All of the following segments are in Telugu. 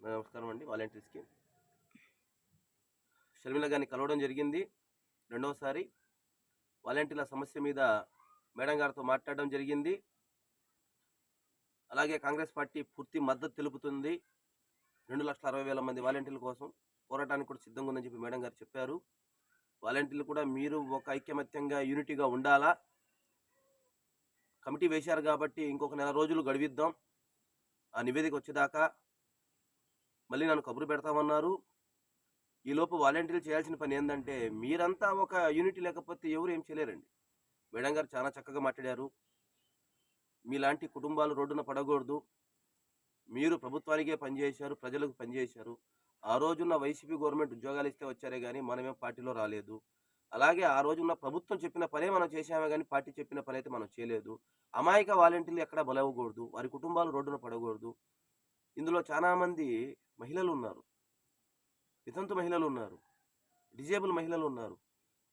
నమస్కారం అండి. వాలంటీర్స్‌కి షర్మిల గారిని కలవడం జరిగింది. రెండవసారి వాలంటీర్ల సమస్య మీద మేడం గారితో మాట్లాడడం జరిగింది. అలాగే కాంగ్రెస్ పార్టీ పూర్తి మద్దతు తెలుపుతుంది. 2,60,000 మంది వాలంటీర్ల కోసం పోరాటానికి కూడా సిద్ధంగా ఉందని చెప్పి మేడం గారు చెప్పారు. వాలంటీర్లు కూడా మీరు ఒక ఐకమత్యంగా, యూనిటీగా ఉండాలా. కమిటీ వేశారు కాబట్టి ఇంకొక నెల రోజులు గడువిద్దాం. ఆ నివేదిక వచ్చేదాకా మళ్ళీ నన్ను కబురు పెడతామన్నారు. ఈలోపు వాలంటీర్లు చేయాల్సిన పని ఏందంటే, మీరంతా ఒక యూనిటీ లేకపోతే ఎవరు ఏం చేయలేరండి. మేడం గారు చాలా చక్కగా మాట్లాడారు. మీలాంటి కుటుంబాలు రోడ్డున పడకూడదు. మీరు ప్రభుత్వానికే పనిచేశారు, ప్రజలకు పనిచేశారు. ఆ రోజున్న వైసీపీ గవర్నమెంట్ ఉద్యోగాలు ఇస్తే వచ్చారే గానీ, మనమేం పార్టీలో రాలేదు. అలాగే ఆ రోజున్న ప్రభుత్వం చెప్పిన పనే మనం చేశామే గానీ, పార్టీ చెప్పిన పనైతే మనం చేయలేదు. అమాయక వాలంటీర్లు ఎక్కడా బలవ్వకూడదు. వారి కుటుంబాలు రోడ్డున పడకూడదు. ఇందులో చాలా మంది మహిళలున్నారు. వితంతు మహిళలున్నారు. డిజేబుల్ మహిళలున్నారు.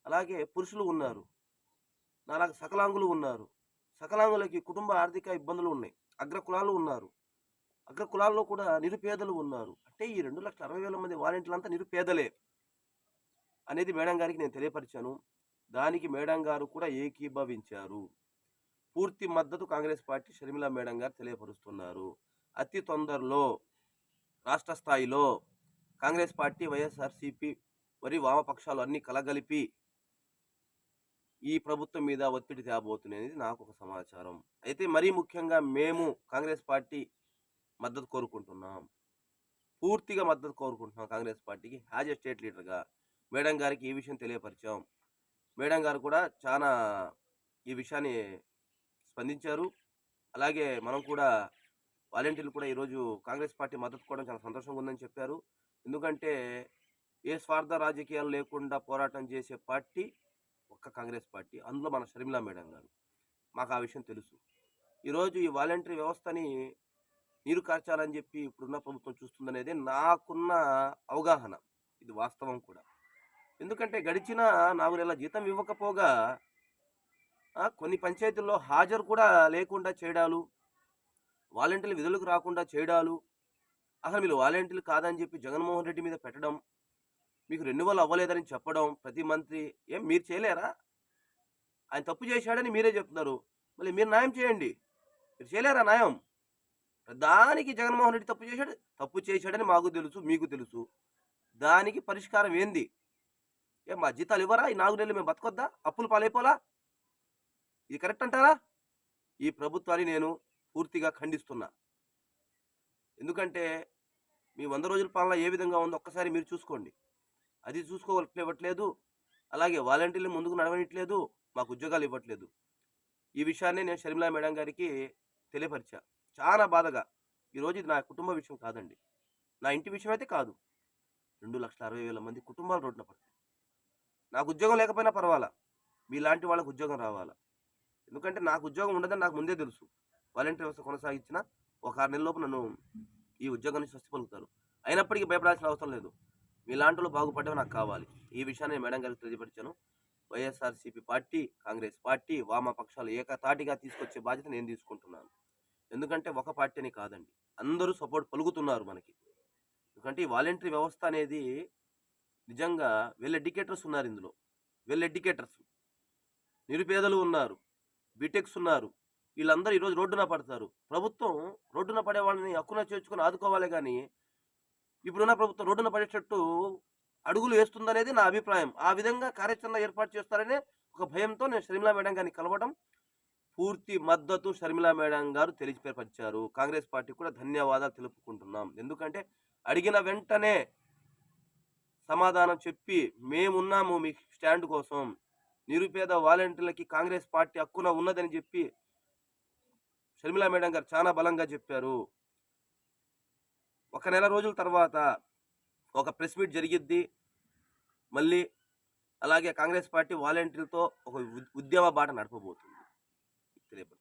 అలాగే పురుషులు ఉన్నారు. నాలాగా సకలాంగులు ఉన్నారు. సకలాంగులకి కుటుంబ ఆర్థిక ఇబ్బందులు ఉన్నాయి. అగ్రకులాలు ఉన్నారు. అగ్రకులాల్లో కూడా నిరుపేదలు ఉన్నారు. అంటే ఈ 2,60,000 మంది వాలంటీర్లంతా నిరుపేదలే అనేది మేడం గారికి నేను తెలియపరిచాను. దానికి మేడం గారు కూడా ఏకీభవించారు. పూర్తి మద్దతు కాంగ్రెస్ పార్టీ షర్మిల మేడం గారు తెలియపరుస్తున్నారు. అతి తొందరలో రాష్ట్ర స్థాయిలో కాంగ్రెస్ పార్టీ, వైఎస్ఆర్సీపీ మరియు వామపక్షాలు అన్నీ కలగలిపి ఈ ప్రభుత్వం మీద ఒత్తిడి తేబోతున్నది నాకు ఒక సమాచారం. అయితే మరీ ముఖ్యంగా మేము కాంగ్రెస్ పార్టీ మద్దతు కోరుకుంటున్నాం. పూర్తిగా మద్దతు కోరుకుంటున్నాం కాంగ్రెస్ పార్టీకి. యాజ్ ఎ స్టేట్ లీడర్గా మేడం గారికి ఈ విషయం తెలియపరిచాం. మేడం గారు కూడా చాలా ఈ విషయాన్ని స్పందించారు. అలాగే మనం కూడా వాలంటీర్లు కూడా ఈరోజు కాంగ్రెస్ పార్టీ మద్దతు కోవడం చాలా సంతోషంగా ఉందని చెప్పారు. ఎందుకంటే ఏ స్వార్థ రాజకీయాలు లేకుండా పోరాటం చేసే పార్టీ ఒక్క కాంగ్రెస్ పార్టీ. అందులో మన షర్మిల మేడం గారు. మాకు ఆ విషయం తెలుసు. ఈరోజు ఈ వాలంటరీ వ్యవస్థని నీరు కార్చాలని చెప్పి ఇప్పుడున్న ప్రభుత్వం చూస్తుందనేది నాకున్న అవగాహన. ఇది వాస్తవం కూడా. ఎందుకంటే గడిచిన 4 నెలల జీతం ఇవ్వకపోగా కొన్ని పంచాయతీల్లో హాజరు కూడా లేకుండా చేయడాలు, వాలంటీర్లు విధులకు రాకుండా చేయడాలు, అసలు మీరు వాలంటీర్లు కాదని చెప్పి జగన్మోహన్ రెడ్డి మీద పెట్టడం, మీకు రెన్యువల్ అవ్వలేదని చెప్పడం, ప్రతి మంత్రి ఏం మీరు చేయలేరా? ఆయన తప్పు చేశాడని మీరే చెప్తున్నారు. మళ్ళీ మీరు న్యాయం చేయండి. మీరు చేయలేరా న్యాయం? దానికి జగన్మోహన్ రెడ్డి తప్పు చేశాడని మాకు తెలుసు, మీకు తెలుసు. దానికి పరిష్కారం ఏంది? మా జీతాలు ఇవ్వరా? ఈ 4 నెలలు మేము బతకొద్దా? అప్పులు పాలైపోలా? ఇది కరెక్ట్ అంటారా? ఈ ప్రభుత్వాన్ని నేను పూర్తిగా ఖండిస్తున్నా. ఎందుకంటే మీ 100 రోజుల పాలన ఏ విధంగా ఉందో ఒక్కసారి మీరు చూసుకోండి. అది చూసుకోవట్లేదు. అలాగే వాలంటీర్లు ముందుకు నడవనిట్లేదు, మాకు ఉద్యోగాలు ఇవ్వట్లేదు. ఈ విషయాన్ని నేను షర్మిల మేడం గారికి తెలియపరిచా. చాలా బాధగా. ఈరోజు ఇది నా కుటుంబ విషయం కాదండి. నా ఇంటి విషయం అయితే కాదు. 2,60,000 మంది కుటుంబాలు రోడ్డున పడతాయి. నాకు ఉద్యోగం లేకపోయినా పర్వాలా, మీలాంటి వాళ్ళకు ఉద్యోగం రావాలా. ఎందుకంటే నాకు ఉద్యోగం ఉండదని నాకు ముందే తెలుసు. వాలంటీర్ వ్యవస్థ కొనసాగించిన ఒక 6 నెలల లోపు నన్ను ఈ ఉద్యోగాన్ని స్వస్తి పలుకుతారు. అయినప్పటికీ భయపడాల్సిన అవసరం లేదు. మీలాంటి వాళ్ళు బాగుపడడం నాకు కావాలి. ఈ విషయాన్ని మేడం గారికి తెలియపరిచాను. వైఎస్ఆర్సీపీ పార్టీ, కాంగ్రెస్ పార్టీ, వామపక్షాలు ఏకతాటిగా తీసుకొచ్చే బాధ్యత నేను తీసుకుంటున్నాను. ఎందుకంటే ఒక పార్టీ అని కాదండి, అందరూ సపోర్ట్ పలుకుతున్నారు మనకి. ఎందుకంటే ఈ వాలంటరీ వ్యవస్థ అనేది నిజంగా వెల్ ఎడ్యుకేటర్స్ ఉన్నారు ఇందులో. వెల్ ఎడ్యుకేటర్స్, నిరుపేదలు ఉన్నారు, బీటెక్స్ ఉన్నారు. వీళ్ళందరూ ఈరోజు రోడ్డున పడతారు. ప్రభుత్వం రోడ్డున పడే వాళ్ళని హక్కున చేర్చుకొని ఆదుకోవాలి కానీ, ఇప్పుడున్న ప్రభుత్వం రోడ్డున పడేటట్టు అడుగులు వేస్తుందనేది నా అభిప్రాయం. ఆ విధంగా కార్యాచరణ ఏర్పాటు చేస్తారనే ఒక భయంతో నేను షర్మిల మేడం గారిని కలవడం, పూర్తి మద్దతు షర్మిల మేడం గారు తెలియపరిచారు. కాంగ్రెస్ పార్టీ కూడా ధన్యవాదాలు తెలుపుకుంటున్నాం. ఎందుకంటే అడిగిన వెంటనే సమాధానం చెప్పి మేమున్నాము మీ స్టాండ్ కోసం, నిరుపేద వాలంటీర్లకి కాంగ్రెస్ పార్టీ హక్కున ఉన్నదని చెప్పి షర్మిల మేడం గారు చాలా బలంగా చెప్పారు. ఒక నెల రోజుల తర్వాత ఒక ప్రెస్ మీట్ జరిగిద్ది. మళ్ళీ అలాగే కాంగ్రెస్ పార్టీ వాలంటీర్లతో ఒక ఉద్యమ బాట నడపబోతుంది. తెలియదు.